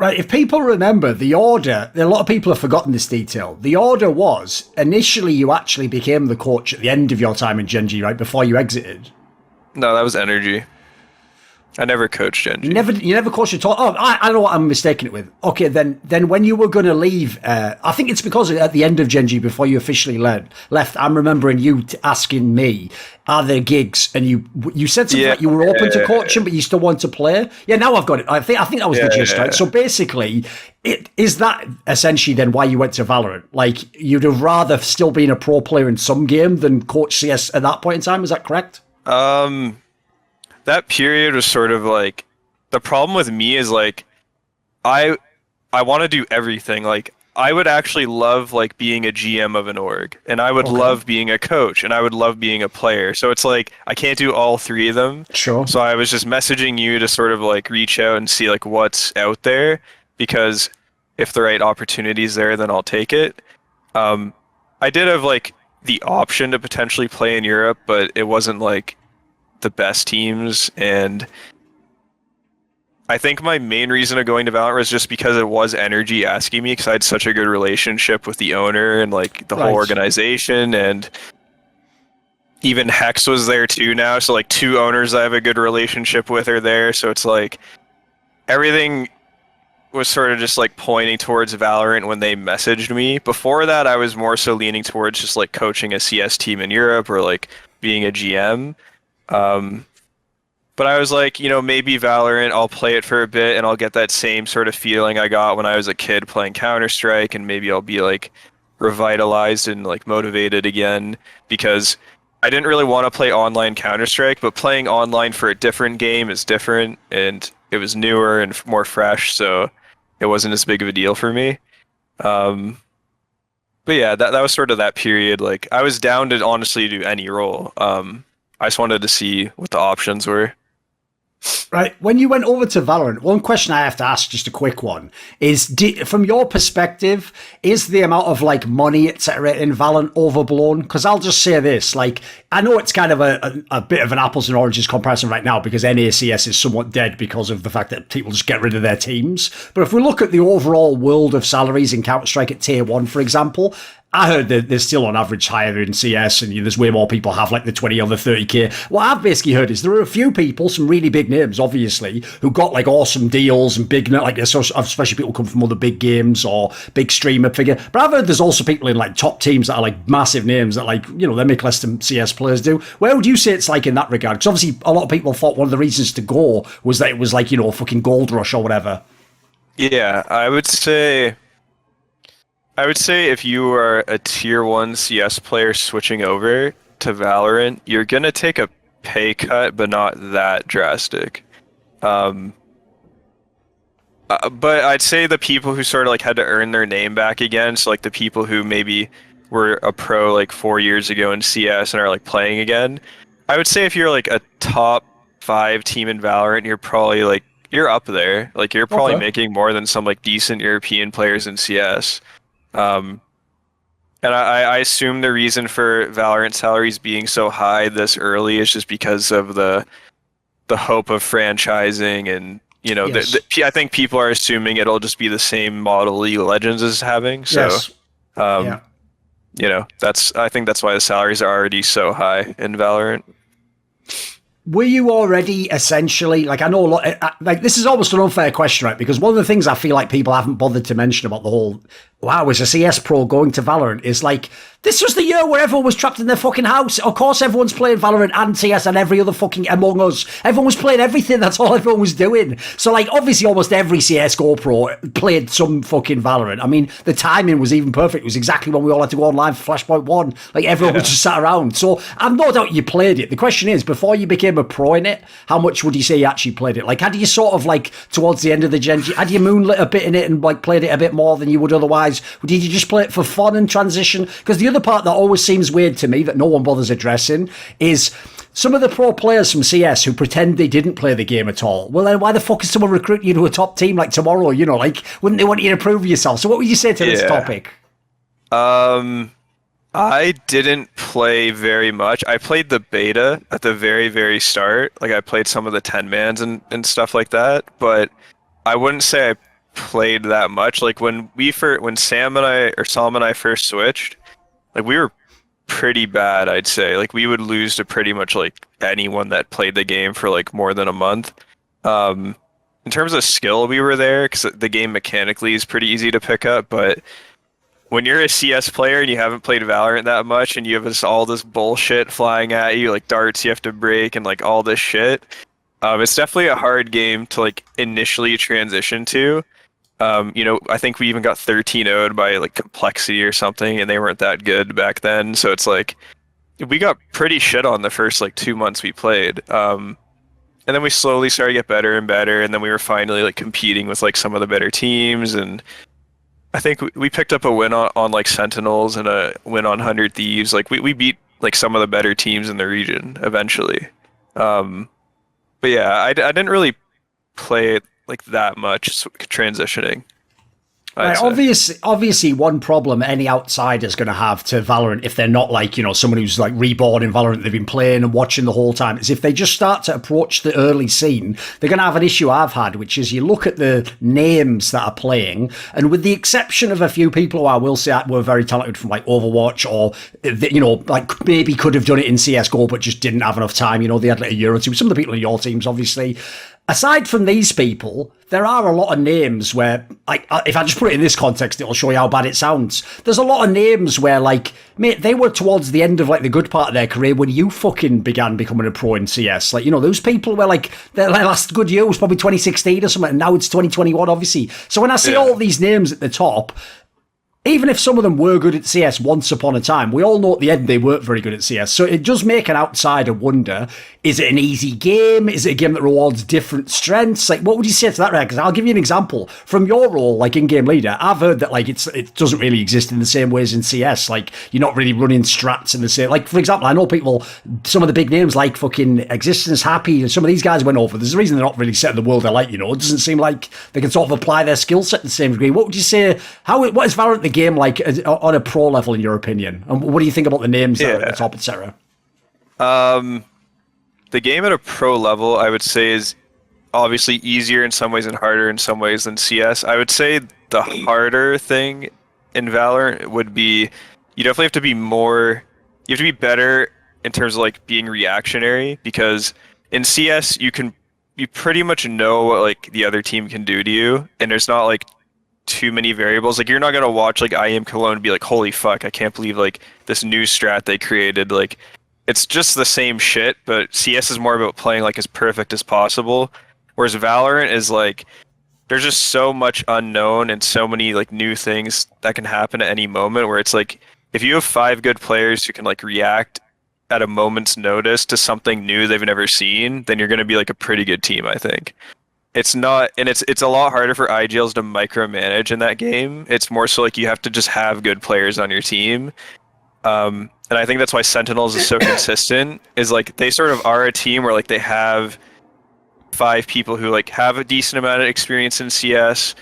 Right, if people remember, the order, a lot of people have forgotten this detail. The order was, initially you actually became the coach at the end of your time in Gen G, right, before you exited. No, that was Energy. I never coached Gen G. You never coached at all? Oh, I know what I'm mistaking it with. Okay, then when you were going to leave, I think it's because at the end of Gen G, before you officially left, I'm remembering you asking me, are there gigs? And you said something like you were open to coaching, but you still want to play. Yeah, now I've got it. I think that was the gist, right? So basically, is that essentially then why you went to Valorant? Like, you'd have rather still been a pro player in some game than coach CS at that point in time? Is that correct? That period was sort of like, the problem with me is like, I want to do everything. Like, I would actually love like being a GM of an org, and I would love being a coach, and I would love being a player. So it's like, I can't do all three of them. Sure. So I was just messaging you to sort of like reach out and see like what's out there, because if the right opportunity's there, then I'll take it. I did have like the option to potentially play in Europe, but it wasn't like the best teams, and I think my main reason of going to Valorant was just because it was Energy asking me, because I had such a good relationship with the owner and like the whole organization, and even Hex was there too now, so like two owners I have a good relationship with are there, so it's like everything was sort of just like pointing towards Valorant when they messaged me. Before that, I was more so leaning towards just like coaching a CS team in Europe or like being a GM. But I was like, you know, maybe Valorant, I'll play it for a bit and I'll get that same sort of feeling I got when I was a kid playing Counter-Strike, and maybe I'll be like revitalized and like motivated again, because I didn't really want to play online Counter-Strike, but playing online for a different game is different, and it was newer and more fresh, so it wasn't as big of a deal for me. But yeah, that was sort of that period. Like, I was down to honestly do any role. I just wanted to see what the options were. Right. When you went over to Valorant, one question I have to ask, just a quick one, is from your perspective, is the amount of like money, etc., in Valorant overblown? Because I'll just say this, like, I know it's kind of a bit of an apples and oranges comparison right now, because NACS is somewhat dead because of the fact that people just get rid of their teams. But if we look at the overall world of salaries in Counter-Strike at Tier 1, for example, I heard that they're still on average higher in CS, and there's way more people have like the 20 or the 30k. What I've basically heard is there are a few people, some really big names, obviously, who got like awesome deals and big, like especially people come from other big games or big streamer figure. But I've heard there's also people in like top teams that are like massive names that like, you know, they make less than CS players do. Where would you say it's like in that regard? Because obviously a lot of people thought one of the reasons to go was that it was like, you know, a fucking gold rush or whatever. Yeah, I would say if you are a tier 1 CS player switching over to Valorant, you're going to take a pay cut, but not that drastic. But I'd say the people who sort of like had to earn their name back again, so like the people who maybe were a pro like 4 years ago in CS and are like playing again, I would say if you're like a top 5 team in Valorant, you're probably like, you're up there. Like, you're probably making more than some like decent European players in CS. And I assume the reason for Valorant salaries being so high this early is just because of the hope of franchising, and you know, yes. I think people are assuming it'll just be the same model League of Legends is having. So, yes. You know, I think that's why the salaries are already so high in Valorant. Were you already essentially, like, I know a lot, like, this is almost an unfair question, right? Because one of the things I feel like people haven't bothered to mention about the whole, wow, is a CS pro going to Valorant, is like, this was the year where everyone was trapped in their fucking house. Of course, everyone's playing Valorant and CS and every other fucking Among Us. Everyone was playing everything. That's all everyone was doing. So, like, obviously, almost every CSGO pro played some fucking Valorant. I mean, the timing was even perfect. It was exactly when we all had to go online for Flashpoint 1. Like, everyone was just sat around. So, I've no doubt you played it. The question is, before you became a pro in it, how much would you say you actually played it? Like, had you sort of, like, towards the end of the gen, had you moonlit a bit in it and, like, played it a bit more than you would otherwise? Or did you just play it for fun and transition? Because the other part that always seems weird to me that no one bothers addressing is some of the pro players from CS who pretend they didn't play the game at all. Well, then why the fuck is someone recruiting you to a top team like tomorrow? You know, like, wouldn't they want you to prove yourself? So what would you say to this topic? I didn't play very much. I played the beta at the very, very start. Like, I played some of the 10-mans and stuff like that, but I wouldn't say I played that much. Like when Sam and I first switched, like we were pretty bad, I'd say. Like we would lose to pretty much like anyone that played the game for like more than a month. In terms of skill, we were there because the game mechanically is pretty easy to pick up, but when you're a CS player and you haven't played Valorant that much and you have all this bullshit flying at you, like darts you have to break and like all this shit, it's definitely a hard game to like initially transition to. I think we even got 13-0'd by like Complexity or something, and they weren't that good back then. So it's like we got pretty shit on the first like 2 months we played. And then we slowly started to get better and better, and then we were finally like competing with like some of the better teams, and I think we picked up a win on like Sentinels and a win on 100 Thieves. Like we beat like some of the better teams in the region eventually. But yeah, I didn't really play it like that much transitioning. Right, obviously, one problem any outsider's going to have to Valorant, if they're not like, someone who's like reborn in Valorant, they've been playing and watching the whole time, is if they just start to approach the early scene, they're going to have an issue I've had, which is you look at the names that are playing, and with the exception of a few people who I will say were very talented from like Overwatch, or, like maybe could have done it in CSGO, but just didn't have enough time, they had like a year or two. Some of the people in your teams, obviously. Aside from these people, there are a lot of names where, like, if I just put it in this context, it'll show you how bad it sounds. There's a lot of names where, like, mate, they were towards the end of, like, the good part of their career when you fucking began becoming a pro in CS. Like, those people were, like, their last good year was probably 2016 or something, and now it's 2021, obviously. So when I see all these names at the top, even if some of them were good at CS once upon a time, we all know at the end they weren't very good at CS. So it does make an outsider wonder, is it an easy game? Is it a game that rewards different strengths? Like, what would you say to that, Red? Because I'll give you an example. From your role, like in-game leader, I've heard that like it doesn't really exist in the same ways in CS. Like, you're not really running strats in the same... Like, for example, I know people, some of the big names like fucking Existence, Happy, and some of these guys went over. There's a reason they're not really set in the world alight, It doesn't seem like they can sort of apply their skill set to the same degree. What would you say... What is Valorant the game like on a pro level in your opinion, and what do you think about the names that are at the top, etc.? The game at a pro level, I would say, is obviously easier in some ways and harder in some ways than CS. I would say the harder thing in Valorant would be you definitely have to be you have to be better in terms of like being reactionary, because in CS you pretty much know what like the other team can do to you, and there's not like too many variables. Like, you're not gonna watch like I Am Cologne and be like, holy fuck, I can't believe like this new strat they created. Like, it's just the same shit, but CS is more about playing like as perfect as possible, whereas Valorant is like there's just so much unknown and so many like new things that can happen at any moment, where it's like if you have 5 good players who can like react at a moment's notice to something new they've never seen, then you're going to be like a pretty good team, I think. It's not, and it's a lot harder for IGLs to micromanage in that game. It's more so like you have to just have good players on your team. And I think that's why Sentinels is so consistent, is like they sort of are a team where like they have 5 people who like have a decent amount of experience in CS.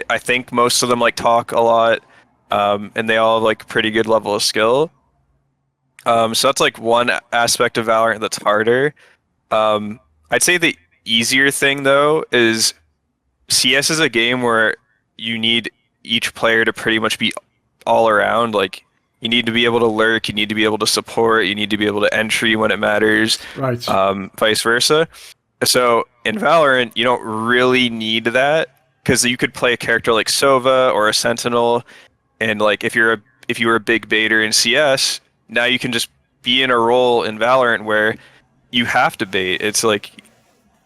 I think most of them like talk a lot, and they all have like pretty good level of skill. So that's like one aspect of Valorant that's harder. I'd say the easier thing though is CS is a game where you need each player to pretty much be all around. Like, you need to be able to lurk, you need to be able to support, you need to be able to entry when it matters, right? Vice versa. So in Valorant, you don't really need that, because you could play a character like Sova or a Sentinel, and like if you were a big baiter in CS, now you can just be in a role in Valorant where you have to bait. It's like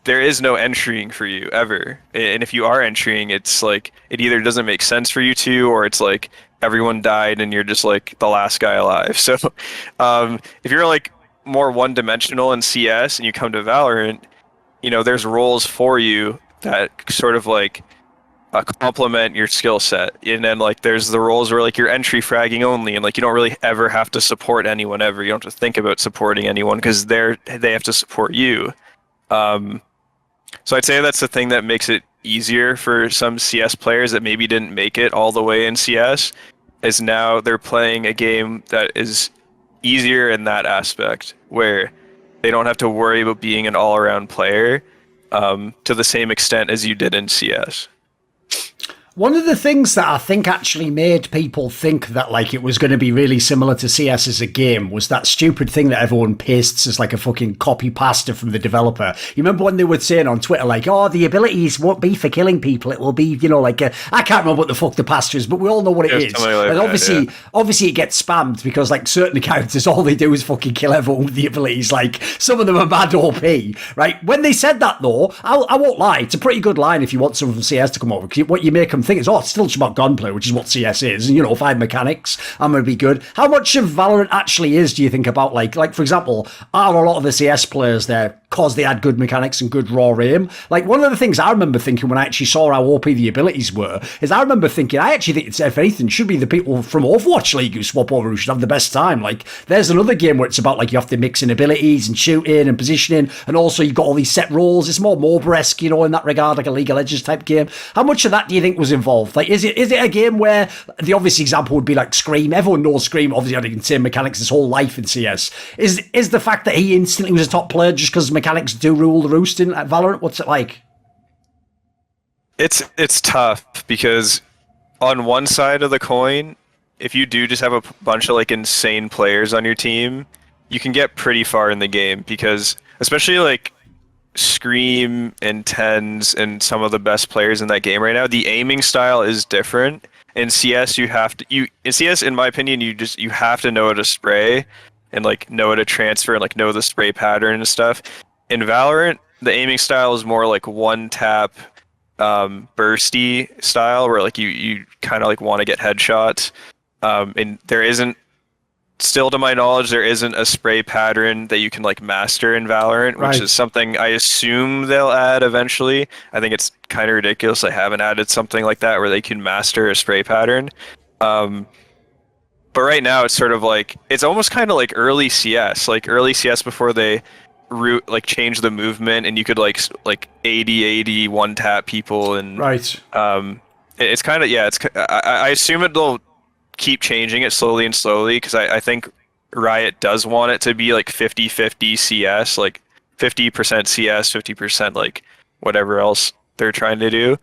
there is no entering for you ever, and if you are entering, it's like it either doesn't make sense for you to, or it's like everyone died and you're just like the last guy alive. So if you're like more one-dimensional in CS and you come to Valorant, there's roles for you that sort of like complement your skill set, and then like there's the roles where like you're entry fragging only, and like you don't really ever have to support anyone ever. You don't have to think about supporting anyone because they have to support you. So I'd say that's the thing that makes it easier for some CS players that maybe didn't make it all the way in CS, is now they're playing a game that is easier in that aspect, where they don't have to worry about being an all-around player to the same extent as you did in CS. One of the things that I think actually made people think that like it was going to be really similar to CS as a game was that stupid thing that everyone pastes as like a fucking copy pasta from the developer. You remember when they were saying on Twitter like, "Oh, the abilities won't be for killing people; it will be, you know, like I can't remember what the fuck the pasta is, but we all know what it is." Like and that, obviously, it gets spammed because like certain characters, all they do is fucking kill everyone with the abilities. Like some of them are mad OP, right? When they said that though, I won't lie, it's a pretty good line if you want someone from CS to come over. Because what you make them think is, oh, it's still just about gunplay, which is what CS is. And, you know, if I have mechanics, I'm going to be good. How much of Valorant actually is, do you think, about, like for example, are a lot of the CS players there because they had good mechanics and good raw aim? Like, one of the things I remember thinking when I actually saw how OP the abilities were, is I remember thinking, I actually think it's, if anything, should be the people from Overwatch League who swap over who should have the best time. Like, there's another game where it's about, like, you have to mix in abilities and shooting and positioning, and also you've got all these set roles. It's more MOBA-esque, you know, in that regard, like a League of Legends type game. How much of that do you think was involved? Like, is it a game where the obvious example would be like Scream? Everyone knows Scream obviously had the insane mechanics his whole life in CS. Is the fact that he instantly was a top player just because mechanics do rule the roost in Valorant? What's it like? It's tough because on one side of the coin, if you do just have a bunch of like insane players on your team, you can get pretty far in the game because especially like Scream and Tens and some of the best players in that game right now, the aiming style is different. In CS, in CS, in my opinion, you have to know how to spray and like know how to transfer and like know the spray pattern and stuff. In Valorant, the aiming style is more like one tap, bursty style where like you kind of like want to get headshots. And there isn't, still to my knowledge, there isn't a spray pattern that you can like master in Valorant, which is something I assume they'll add eventually. I think it's kind of ridiculous they haven't added something like that where they can master a spray pattern. But right now it's sort of like, it's almost kind of like early CS before they change the movement and you could like 80 one tap people and it's kind of, yeah, I assume it'll keep changing it slowly because I think Riot does want it to be like 50-50 CS, like 50% CS, 50% like whatever else they're trying to do.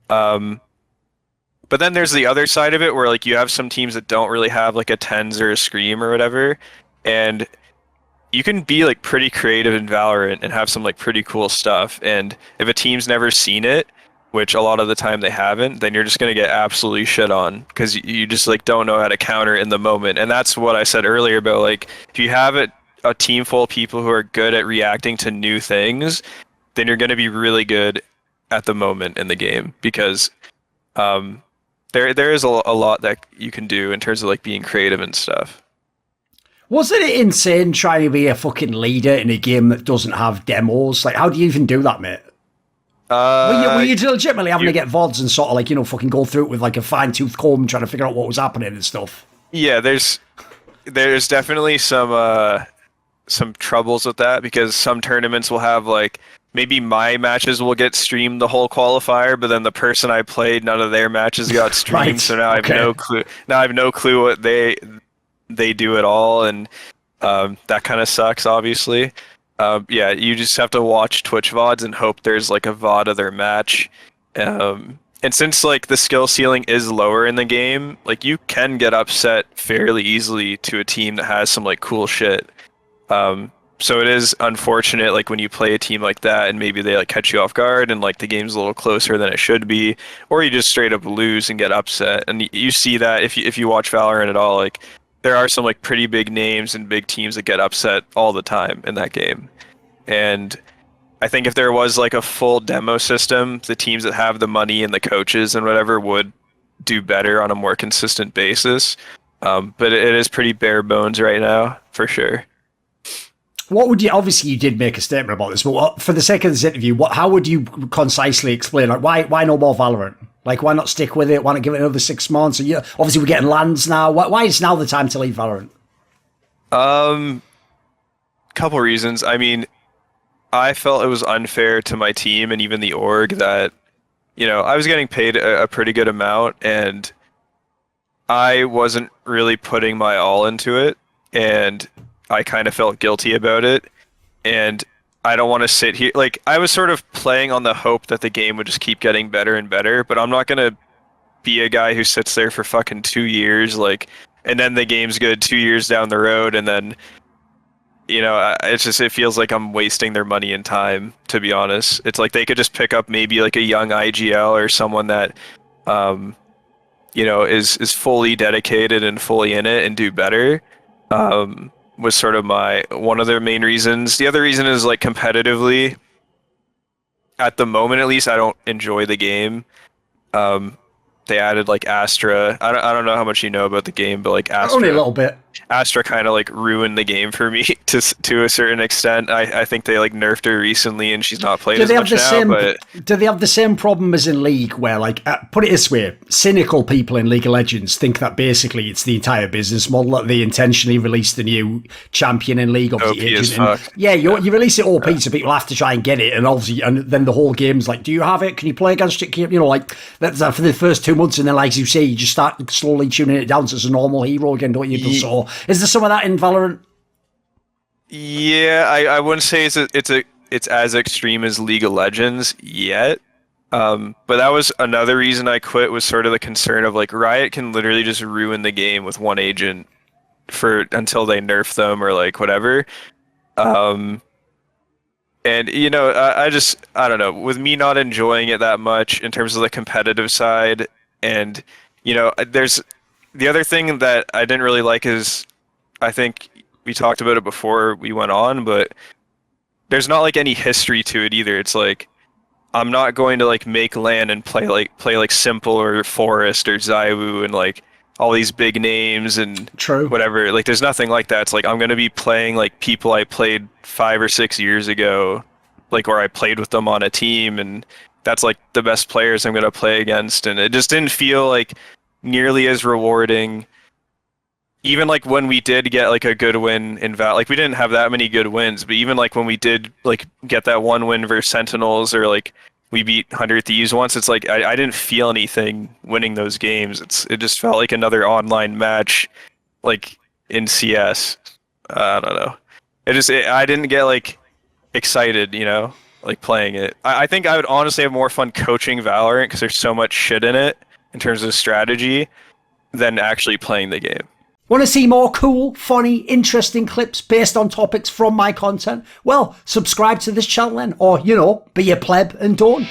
But then there's the other side of it where like you have some teams that don't really have like a Tens or a Scream or whatever, and you can be like pretty creative in Valorant and have some like pretty cool stuff. And if a team's never seen it, which a lot of the time they haven't, then you're just going to get absolutely shit on because you just like don't know how to counter in the moment. And that's what I said earlier about like, if you have a team full of people who are good at reacting to new things, then you're going to be really good at the moment in the game because there is a lot that you can do in terms of like being creative and stuff. Wasn't it insane trying to be a fucking leader in a game that doesn't have demos? Like, how do you even do that, mate? Were you legitimately having to get VODs and sort of like, you know, fucking go through it with like a fine-tooth comb trying to figure out what was happening and stuff? Yeah, there's definitely some troubles with that because some tournaments will have like, maybe my matches will get streamed the whole qualifier, but then the person I played, none of their matches got streamed. So now I have no clue. Now I have no clue what they do at all, and that kind of sucks, obviously. Yeah, you just have to watch Twitch VODs and hope there's like a VOD of their match. And since like the skill ceiling is lower in the game, like you can get upset fairly easily to a team that has some like cool shit. So it is unfortunate like when you play a team like that and maybe they like catch you off guard and like the game's a little closer than it should be, or you just straight up lose and get upset. And you see that if you watch Valorant at all, like there are some like pretty big names and big teams that get upset all the time in that game. And I think if there was like a full demo system, the teams that have the money and the coaches and whatever would do better on a more consistent basis. But it is pretty bare bones right now, for sure. What would you, obviously you did make a statement about this, but for the sake of this interview, how would you concisely explain, like why no more Valorant? Like, why not stick with it? Why not give it another 6 months? And obviously we're getting lands now. Why is now the time to leave Valorant? Couple reasons. I mean, I felt it was unfair to my team and even the org that, you know, I was getting paid a pretty good amount and I wasn't really putting my all into it, and I kind of felt guilty about it. And I don't want to sit here, like I was sort of playing on the hope that the game would just keep getting better and better, but I'm not going to be a guy who sits there for fucking 2 years, like, and then the game's good 2 years down the road, and then, you know, it feels like I'm wasting their money and time, to be honest. It's like they could just pick up maybe like a young IGL or someone that, you know, is fully dedicated and fully in it and do better. Was sort of one of their main reasons. The other reason is like competitively, at the moment at least, I don't enjoy the game. They added like Astra. I don't know how much you know about the game, but like Astra, only a little bit. Astra kind of like ruined the game for me to a certain extent. I think they like nerfed her recently, and she's not played as much now. But do they have the same problem as in League, where like put it this way, cynical people in League of Legends think that basically it's the entire business model that they intentionally release the new champion in League, obviously OP as agent. fuck. Yeah, you release it OP, so people have to try and get it, and obviously, and then the whole game's like, do you have it? Can you play against it? You know, like that's for the first 2 months, and then like as you say, you just start slowly tuning it down so it's a normal hero again, don't you? So is there some of that in Valorant? Yeah, I wouldn't say it's as extreme as League of Legends yet. But that was another reason I quit, was sort of the concern of like Riot can literally just ruin the game with one agent until they nerf them or like whatever. And you know, I don't know, with me not enjoying it that much in terms of the competitive side, and you know, there's the other thing that I didn't really like is, I think we talked about it before we went on, but there's not like any history to it either. It's like, I'm not going to like make LAN and play like Simple or Forest or Zywu and like all these big names and True. whatever. Like there's nothing like that. It's like I'm going to be playing like people I played 5 or 6 years ago, like where I played with them on a team, and that's like the best players I'm going to play against. And it just didn't feel like nearly as rewarding. Even like when we did get like a good win in like we didn't have that many good wins, but even like when we did like get that one win versus Sentinels, or like we beat 100 Thieves once, it's like I didn't feel anything winning those games. It just felt like another online match, like in CS. I don't know. I didn't get like excited, you know, like playing it. I think I would honestly have more fun coaching Valorant because there's so much shit in it in terms of strategy than actually playing the game. Want to see more cool, funny, interesting clips based on topics from my content? Well, subscribe to this channel then, or, you know, be a pleb and don't.